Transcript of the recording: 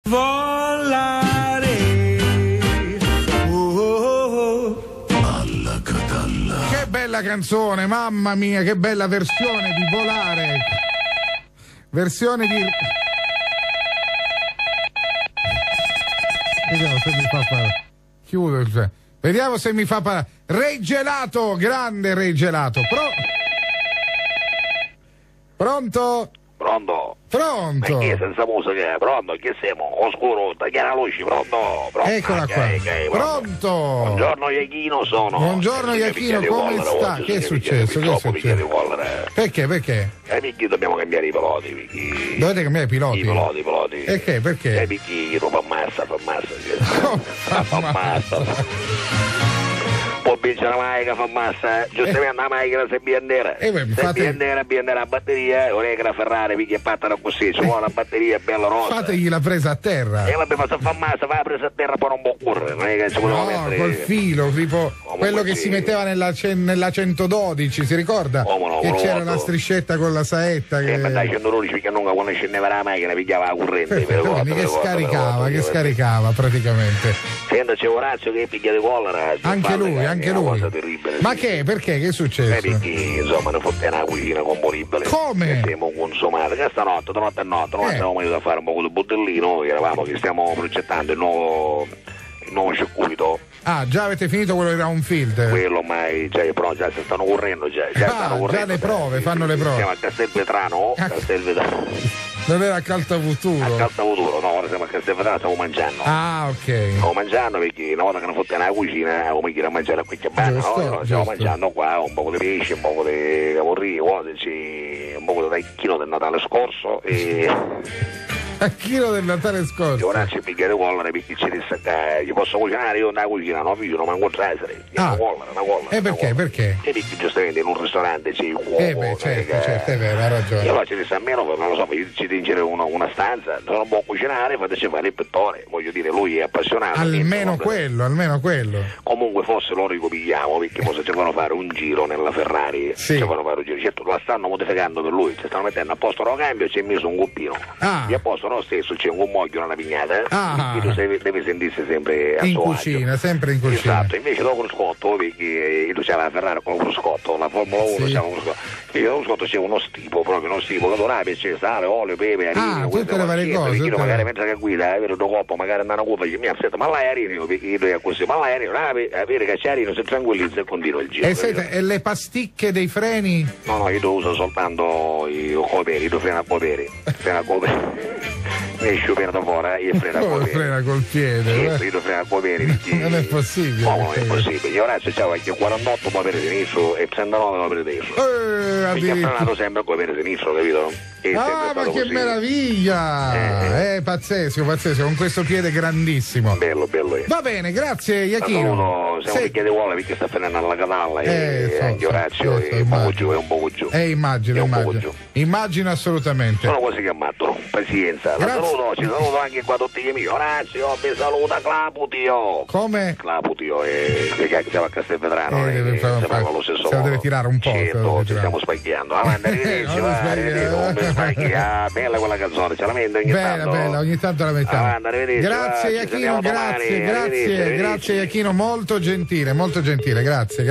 volare. Alla catalla. Che bella canzone, mamma mia, che bella versione di Volare. Versione di... Vediamo se mi fa parlare. Chiudo il... Vediamo se mi fa parlare. Re Gelato, grande Re Gelato. Pronto? Pronto? Pronto? Ma chi è senza musica? Pronto? Chi siamo? Oscuro, tagliare la luce, pronto? Eccola qua. Pronto? Buongiorno Iachino sono. Buongiorno Iachino, come sta? Che è successo? Che è successo? Perché? Perché dobbiamo cambiare i piloti? Perché... Dovete cambiare i piloti? I piloti. E che? Perché? Perché non fa massa. Fa massa. Può vincere la macchina, fa massa, giustamente la macchina se biandera. Se biandera a batteria, non è che la Ferrari picchia e pattano così, ci vuole la batteria bella rosa. Fategli la presa a terra. E vabbè, ma se fa massa, fa la presa a terra poi non può correre, non è che ci voleva mettere. Col filo, tipo quello che si metteva nella 112, si ricorda? Che c'era una striscetta con la saetta. Che ma dai 112 perché non quando scendeva la macchina pigliava la corrente. Che scaricava praticamente. Senta, c'è Orazio che piglia di collera. Anche lui. Ma che? Perché? Che è successo? Perché insomma ne fotte una cucina componibile. Come? Che siamo consumati. Che stanotte abbiamo venuto a fare un po' di botellino. Eravamo che stiamo progettando il nuovo circuito. Ah, già avete finito quello di Roundfield? Quello ormai, cioè, però già si stanno correndo già le prove, fanno le prove. Siamo a Castelvetrano. Non era a Caltavuturo? A Caltavuturo, no, ora siamo a Castelvetrano, stiamo mangiando. Ah, ok. Stiamo mangiando perché una volta che ne fotte nella cucina, come dire a mangiare a qui che banca, no? Stiamo mangiando qua un po' di pesce, un po' di cavorri, un po' di chilo del Natale scorso e... A chilo del Natale scorso. Ora c'è picchia di collera perché ci disse che gli posso cucinare io nella cucina, no figlio, non mi incontrare. Una collera. E perché? E perché giustamente in un ristorante c'è il cuoco. Certo, è vero, ha ragione. E allora ci disse almeno, non lo so, ci tingere una stanza, se non può cucinare fateci fare il pittore, voglio dire, lui è appassionato. Almeno quello. Comunque forse lo ricopigliamo perché poi se ci fanno fare un giro nella Ferrari, ci fanno fare un giro, certo la stanno modificando per lui, ci stanno mettendo a posto lo cambio e ci è messo un coppino. E a posto no stesso c'è un moglio, una pignata, e tu devi sentirsi sempre a suo agio. Sempre in cucina. Esatto, invece dopo lo scotto, perché tu c'era la Ferrari con lo scotto, la Formula 1 c'era con lo scotto, e lo scotto c'è uno stipo, proprio uno stipo, che donavi c'è sale, olio, pepe, arino, tutte le varie cose. Perché magari mentre che guida, avere due coppa, magari andare a cupa, mi aspetta, ma là è arino, perché io è così, ma là è arino, avere che c'è arino, si tranquillizza e continua il giro. E le pasticche dei freni? No, io uso soltanto i coperi, io freno a coperi, mi sciupero da fuori e frena col piede. Sì, io freno a coperi. Non è possibile. No, non è possibile. Io adesso c'avevo anche 48 può avere sinistro e 39 può avere destro. Perché ha frenato sempre può avere sinistro, capito? Ma che così. Meraviglia! Pazzesco, con questo piede grandissimo. Bello. Va bene, grazie Iachino. Siamo picchiati di vuole perché sta finendo alla catalla e anche Orazio è un po' giù. Immagino assolutamente. Sono quasi chiamato, pazienza. Ci saluto anche qua tutti gli amici. Orazio, mi saluta Claputio. Come? Claputio, perché siamo a Castelvetrano. Lo stesso se lo deve tirare un po'. Certo, ci stiamo spacchiando. Arrivederci, bella quella canzone, ce la metto ogni tanto. Bella, ogni tanto la mettiamo. Grazie Iachino, grazie Iachino, molto gentile, grazie.